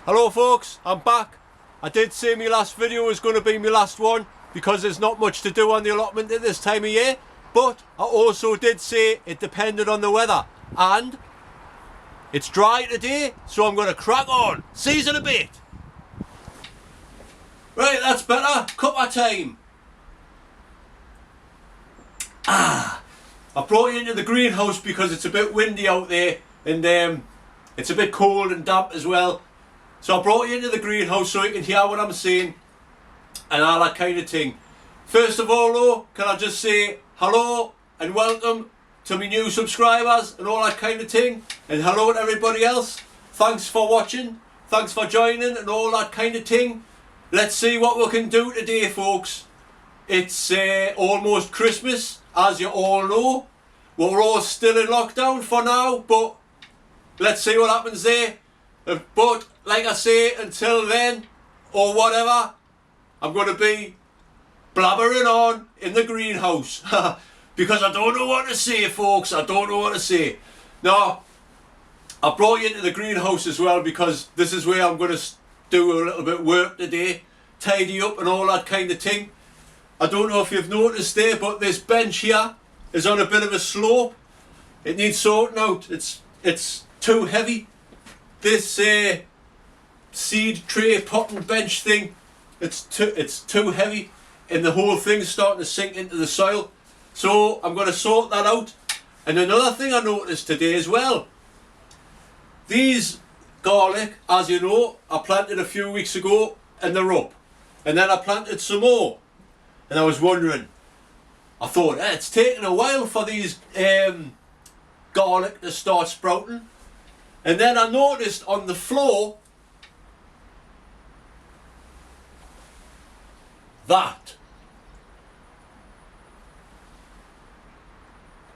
Hello folks, I'm back. I did say my last video was going to be my last one because there's not much to do on the allotment at this time of year, but I also did say it depended on the weather, and it's dry today, so I'm going to crack on. See you in a bit. Right, that's better. Cuppa time. I brought you into the greenhouse because it's a bit windy out there and it's a bit cold and damp as well. So I brought you into the greenhouse so you can hear what I'm saying and all that kind of thing. First of all though, can I just say hello and welcome to my new subscribers and all that kind of thing. And hello to everybody else. Thanks for watching, thanks for joining and all that kind of thing. Let's see what we can do today folks. It's almost Christmas, as you all know. We're all still in lockdown for now, but let's see what happens there. But like I say, until then, or whatever, I'm going to be blabbering on in the greenhouse. Because I don't know what to say, folks. I don't know what to say. Now, I brought you into the greenhouse as well because this is where I'm going to do a little bit of work today. Tidy up and all that kind of thing. I don't know if you've noticed there, but this bench here is on a bit of a slope. It needs sorting out. It's too heavy. This seed tray potting bench thing, it's too heavy, and the whole thing's starting to sink into the soil. So I'm going to sort that out. And another thing I noticed today as well, these garlic, as you know, I planted a few weeks ago and they're up. And then I planted some more. And I was wondering, I thought, it's taken a while for these garlic to start sprouting. And then I noticed on the floor that.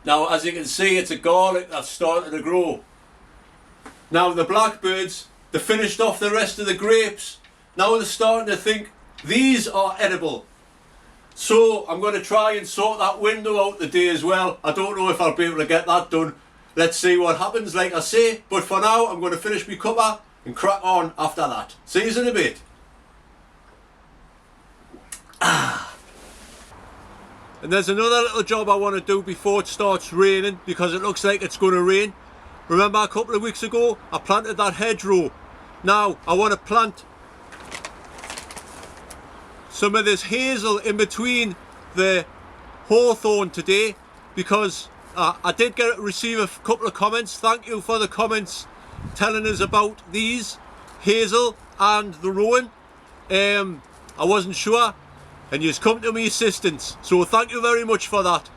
Now, as you can see, it's a garlic that's starting to grow. Now, the blackbirds, they finished off the rest of the grapes. Now they're starting to think these are edible. So I'm going to try and sort that window out today as well. I don't know if I'll be able to get that done. Let's see what happens, like I say. But for now, I'm going to finish my cuppa and crack on after that. See you in a bit. And there's another little job I want to do before it starts raining, because it looks like it's going to rain. Remember a couple of weeks ago, I planted that hedgerow. Now, I want to plant some of this hazel in between the hawthorn today, because I did receive a couple of comments. Thank you for the comments telling us about these hazel and the rowan. I wasn't sure and you've come to my assistance, so thank you very much for that.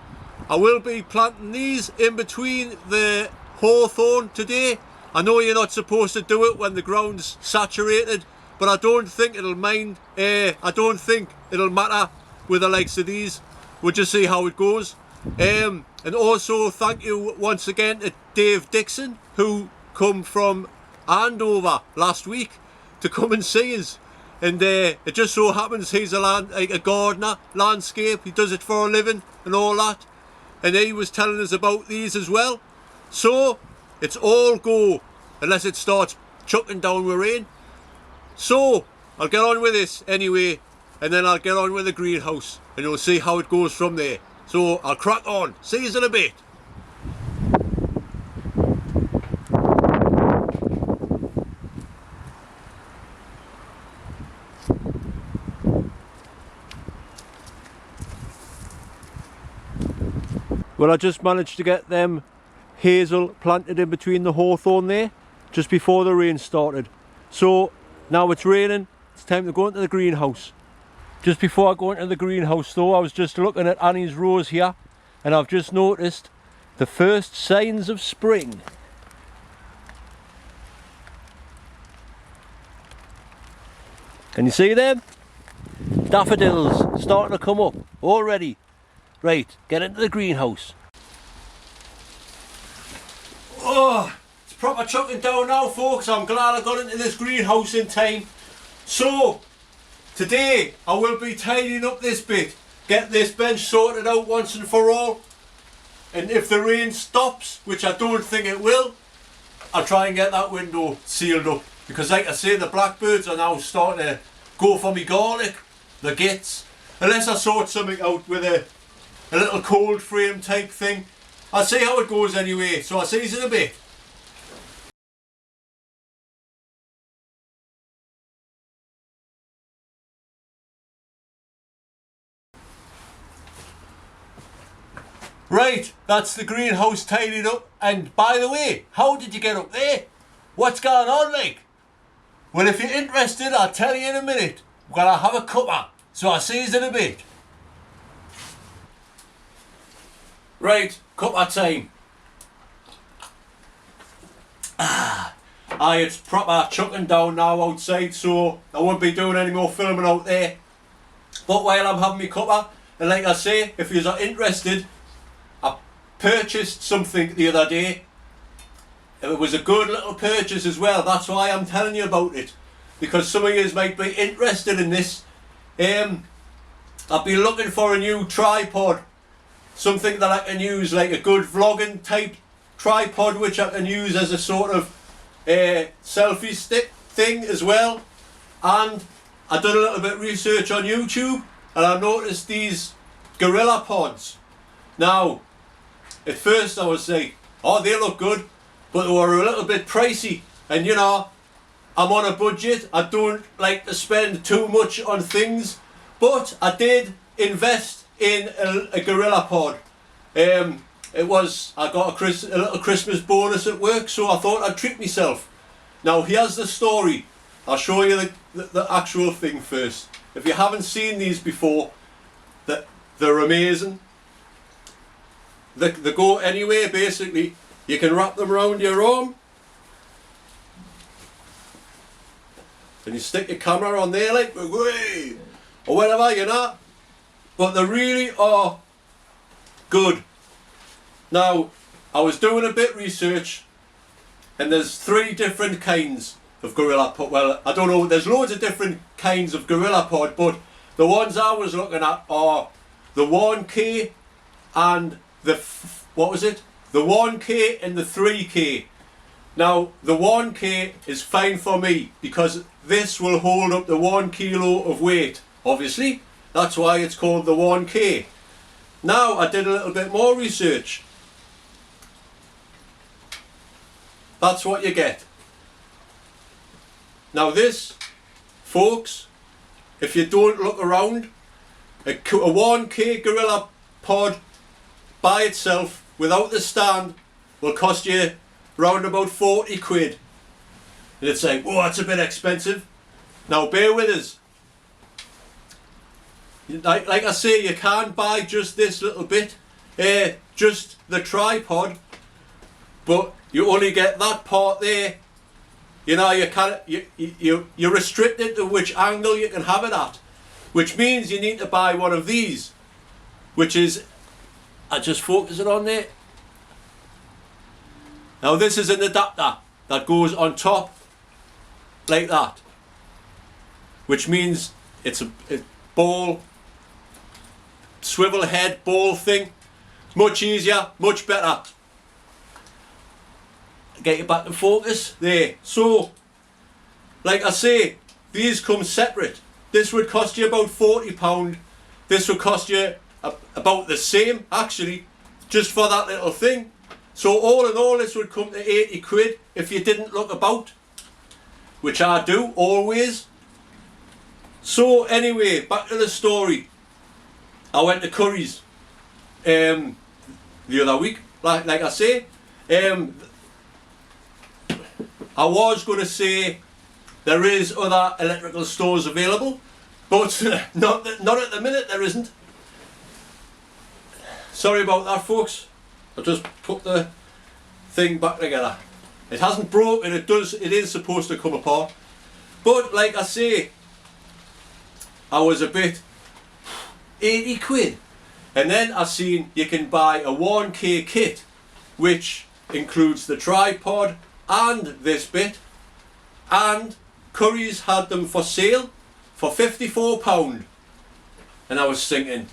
I will be planting these in between the hawthorn today. I know you're not supposed to do it when the ground's saturated, but I don't think it'll mind. I don't think it'll matter with the likes of these. We'll just see how it goes. And also thank you once again to Dave Dixon, who come from Andover last week to come and see us. And it just so happens he's a gardener, landscape. He does it for a living and all that. And he was telling us about these as well. So it's all go, unless it starts chucking down with rain. So I'll get on with this anyway, and then I'll get on with the greenhouse and you'll see how it goes from there. So I'll crack on. See you in a bit. Well, I just managed to get them hazel planted in between the hawthorn there, just before the rain started. So now it's raining, it's time to go into the greenhouse. Just before I go into the greenhouse though, I was just looking at Annie's rose here, and I've just noticed the first signs of spring. Can you see them? Daffodils starting to come up already. Right, get into the greenhouse. Oh, it's proper chucking down now folks. I'm glad I got into this greenhouse in time. So, today I will be tidying up this bit. Get this bench sorted out once and for all. And if the rain stops, which I don't think it will, I'll try and get that window sealed up. because like I say, the blackbirds are now starting to go for me garlic, the gits. Unless I sort something out with a little cold frame type thing. I'll see how it goes anyway, so I'll see you in a bit. Right, that's the greenhouse tidied up. And by the way, how did you get up there? What's going on, like? Well, if you're interested, I'll tell you in a minute. I'm gonna have a cuppa, so I'll see you in a bit. Right, cuppa time. It's proper chucking down now outside, so I won't be doing any more filming out there. But while I'm having my cuppa, and like I say, if you are interested, purchased something the other day. It was a good little purchase as well. That's why I'm telling you about it, because some of you might be interested in this. I've been looking for a new tripod, something that I can use, like a good vlogging type tripod, which I can use as a sort of selfie stick thing as well. And I done a little bit of research on YouTube, and I noticed these Gorilla Pods. Now, at first I was like, oh, they look good, but they were a little bit pricey. And you know, I'm on a budget. I don't like to spend too much on things, but I did invest in a Gorilla Pod. I got a little Christmas bonus at work, so I thought I'd treat myself. Now here's the story. I'll show you the actual thing first. If you haven't seen these before, they're amazing. They go anywhere basically. You can wrap them around your arm and you stick your camera on there like, way, or whatever, you know. But they really are good. Now, I was doing a bit of research, and there's 3 different kinds of Gorilla Pod. Well, I don't know, there's loads of different kinds of Gorilla Pod, but the ones I was looking at are the 1K and the 1K and the 3K. Now the 1K is fine for me because this will hold up the 1 kilo of weight, obviously. That's why it's called the 1K. Now I did a little bit more research. That's what you get. Now this, folks, if you don't look around, a 1K Gorilla Pod by itself, without the stand, will cost you round about 40 quid. And it's like, oh, that's a bit expensive. Now bear with us. Like I say, you can buy just this little bit, just the tripod, but you only get that part there. You know, you're restricted to which angle you can have it at, which means you need to buy one of these, which is, I just focus it on there. Now this is an adapter that goes on top like that, which means it's a ball, swivel head ball thing. Much easier, much better. Get you back in focus there. So, like I say, these come separate. This would cost you about £40. This would cost you about the same, actually, just for that little thing. So all in all, this would come to 80 quid if you didn't look about, which I do always. So anyway, back to the story. I went to Curry's the other week, like I say. I was going to say there is other electrical stores available, but not at the minute there isn't. Sorry about that, folks. I just put the thing back together. It hasn't broken. It is supposed to come apart. But like I say, I was a bit 80 quid. And then I seen you can buy a 1K kit, which includes the tripod and this bit. And Curry's had them for sale for £54. And I was thinking,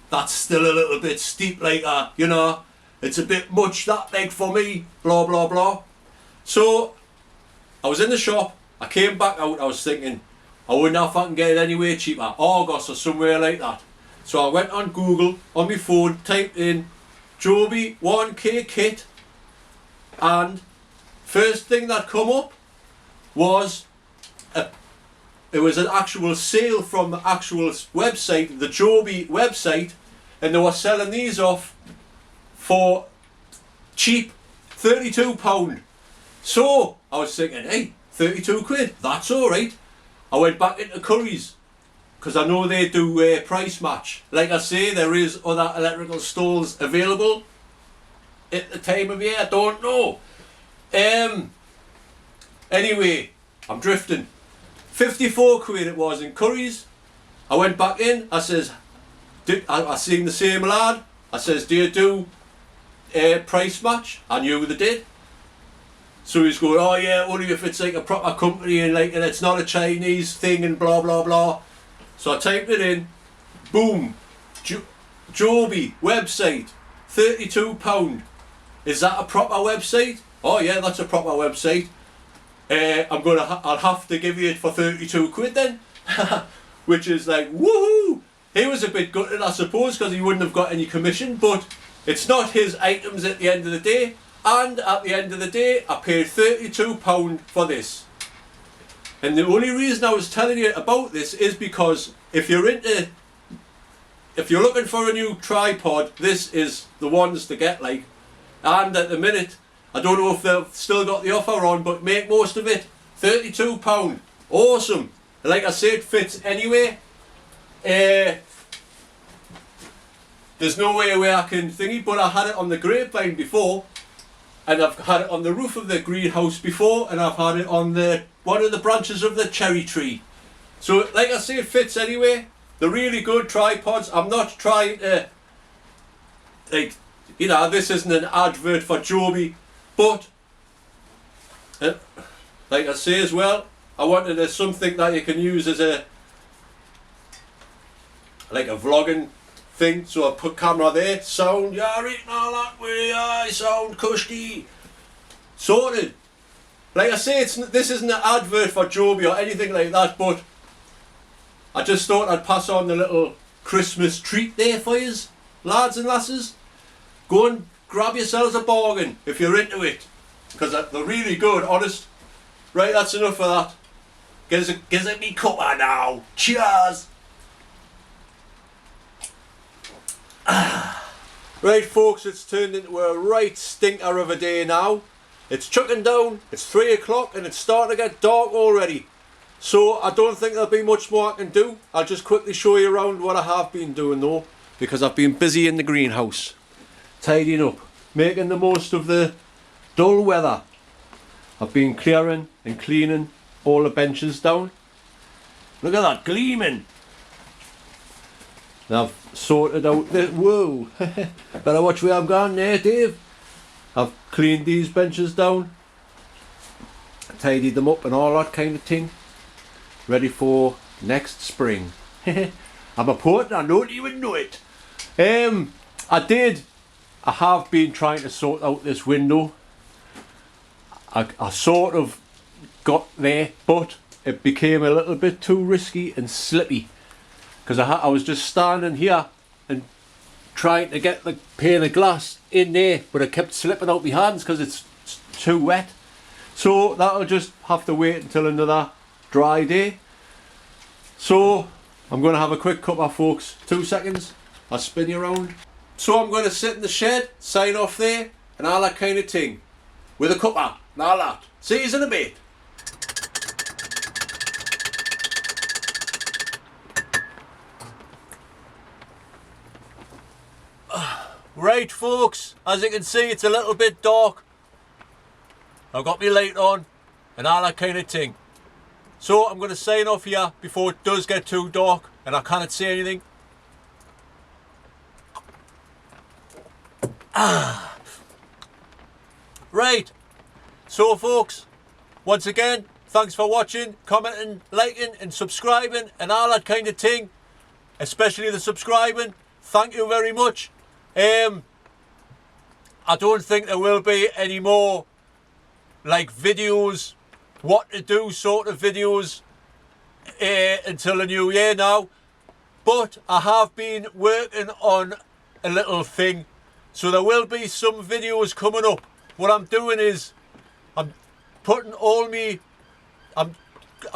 that's still a little bit steep, like you know, it's a bit much that big for me, blah blah blah. So I was in the shop, I came back out, I was thinking, I wonder if I can get it anywhere cheaper, Argos or somewhere like that. So I went on Google, on my phone, typed in Joby 1K kit, and first thing that come up was it was an actual sale from the actual website, the Joby website, and they were selling these off for cheap, £32. So I was thinking, hey, 32 quid, that's alright. I went back into Curry's, because I know they do a price match. Like I say, there is other electrical stalls available at the time of year, I don't know. Anyway, I'm drifting. 54 quid it was in Curry's. I went back in, I says, I seen the same lad. I says, do you do a price match? I knew they did. So he's going, oh yeah, only if it's like a proper company and like, and it's not a Chinese thing and blah blah blah. So I typed it in, boom, Joby website, £32. Is that a proper website? Oh yeah, that's a proper website. I'll have to give you it for 32 quid then. Which is like, woohoo! He was a bit gutted, I suppose, because he wouldn't have got any commission, but it's not his items at the end of the day. And at the end of the day, I paid £32 for this. And the only reason I was telling you about this is because if you're looking for a new tripod, this is the ones to get, like. And at the minute, I don't know if they've still got the offer on, but make most of it. £32. Awesome. And like I said, it fits anyway. There's no way where I can thingy, but I had it on the grapevine before, and I've had it on the roof of the greenhouse before, and I've had it on one of the branches of the cherry tree. So like I say, it fits anyway. They're really good tripods. I'm not trying to, like, you know, this isn't an advert for Joby, but like I say as well, I wanted something that you can use as like a vlogging thing. So I put camera there, sound, yeah, right now that way, yeah, sound cushy, sorted. Like I say, this isn't an advert for Joby or anything like that, but I just thought I'd pass on the little Christmas treat there for yous, lads and lasses. Go and grab yourselves a bargain if you're into it, because they're really good, honest. Right, that's enough of that. Gives it me cuppa now. Cheers! Right folks, it's turned into a right stinker of a day now. It's chucking down, it's 3 o'clock and it's starting to get dark already. So I don't think there'll be much more I can do. I'll just quickly show you around what I have been doing though, because I've been busy in the greenhouse, tidying up, making the most of the dull weather. I've been clearing and cleaning all the benches down. Look at that gleaming. And I've sorted out the, whoa, better watch where I'm going there, Dave. I've cleaned these benches down, tidied them up and all that kind of thing, ready for next spring. I'm a poet and I don't even know it. I have been trying to sort out this window. I sort of got there, but it became a little bit too risky and slippy, because I was just standing here and trying to get the pane of glass in there, but it kept slipping out my hands because it's too wet. So that'll just have to wait until another dry day. So I'm going to have a quick cuppa, folks. 2 seconds, I'll spin you around. So I'm going to sit in the shed, sign off there and all that kind of thing, with a cuppa and all that. See you in a bit. Right folks, as you can see it's a little bit dark. I've got my light on and all that kind of thing. So I'm going to sign off here before it does get too dark and I can't say anything. Right, so folks, once again, thanks for watching, commenting, liking and subscribing and all that kind of thing, especially the subscribing. Thank you very much. I don't think there will be any more like videos what to do sort of videos until the new year now. But I have been working on a little thing, so there will be some videos coming up. What I'm doing is I'm putting all me, I'm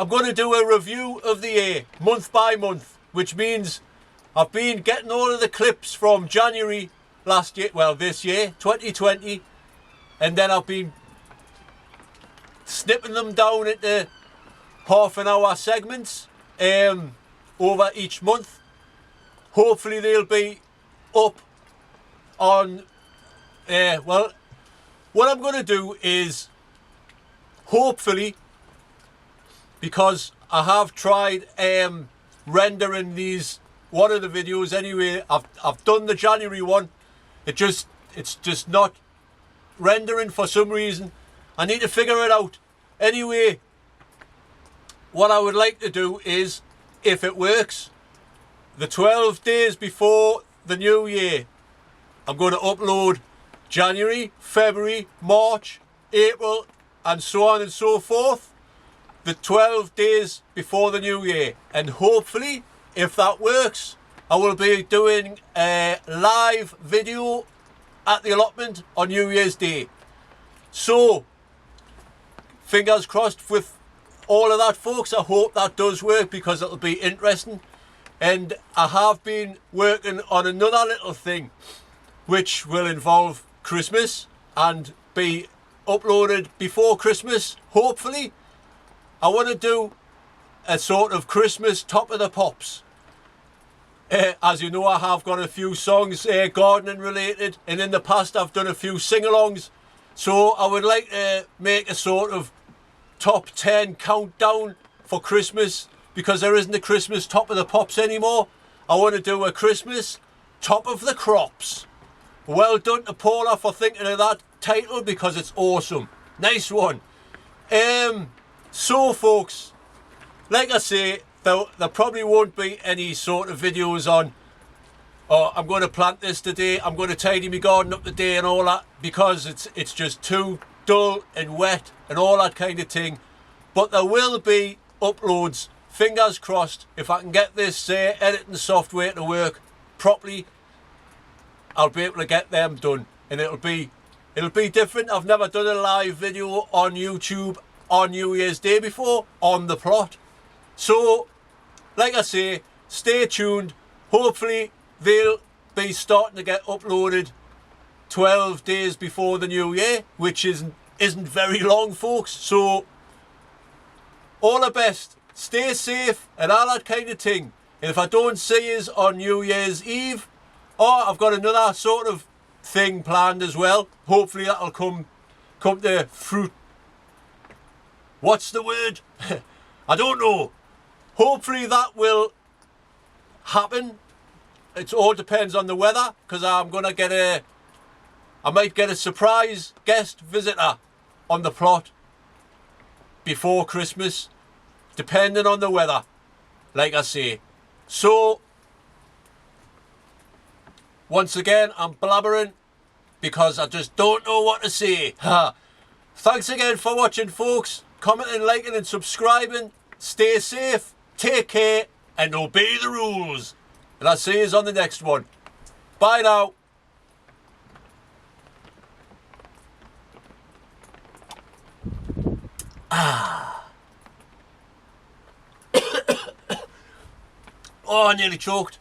going to do a review of the year month by month, which means I've been getting all of the clips from January last year, well this year 2020, and then I've been snipping them down into half an hour segments over each month. Hopefully they'll be up on well, what I'm going to do is, hopefully, because I have tried rendering these, one of the videos anyway, I've done the January one, it's just not rendering for some reason. I need to figure it out. Anyway, what I would like to do is, if it works, the 12 days before the new year, I'm going to upload January, February, March, April, and so on and so forth, the 12 days before the new year. And hopefully, if that works, I will be doing a live video at the allotment on New Year's Day. So, fingers crossed with all of that, folks. I hope that does work, because it'll be interesting. And I have been working on another little thing which will involve Christmas and be uploaded before Christmas, hopefully. I want to do a sort of Christmas top of the pops. As you know, I have got a few songs gardening related, and in the past I've done a few sing-alongs. So I would like to make a sort of top 10 countdown for Christmas, because there isn't a Christmas top of the pops anymore. I want to do a Christmas top of the crops. Well done to Paula for thinking of that title, because it's awesome. Nice one. So folks, like I say, there probably won't be any sort of videos on, oh, I'm going to plant this today, I'm going to tidy my garden up today and all that, because it's just too dull and wet and all that kind of thing. But there will be uploads, fingers crossed. If I can get this editing software to work properly, I'll be able to get them done, and it'll be different. I've never done a live video on YouTube on New Year's Day before on the plot. So, like I say, stay tuned. Hopefully they'll be starting to get uploaded 12 days before the new year, which isn't very long, folks. So, all the best. Stay safe and all that kind of thing. And if I don't see you on New Year's Eve, I've got another sort of thing planned as well. Hopefully that'll come to fruit. What's the word? I don't know. Hopefully that will happen. It all depends on the weather, because I might get a surprise guest visitor on the plot before Christmas, depending on the weather, like I say. So, once again, I'm blabbering because I just don't know what to say. Thanks again for watching, folks. Commenting, liking and subscribing. Stay safe, take care, and obey the rules. And I'll see you on the next one. Bye now. Oh, I nearly choked.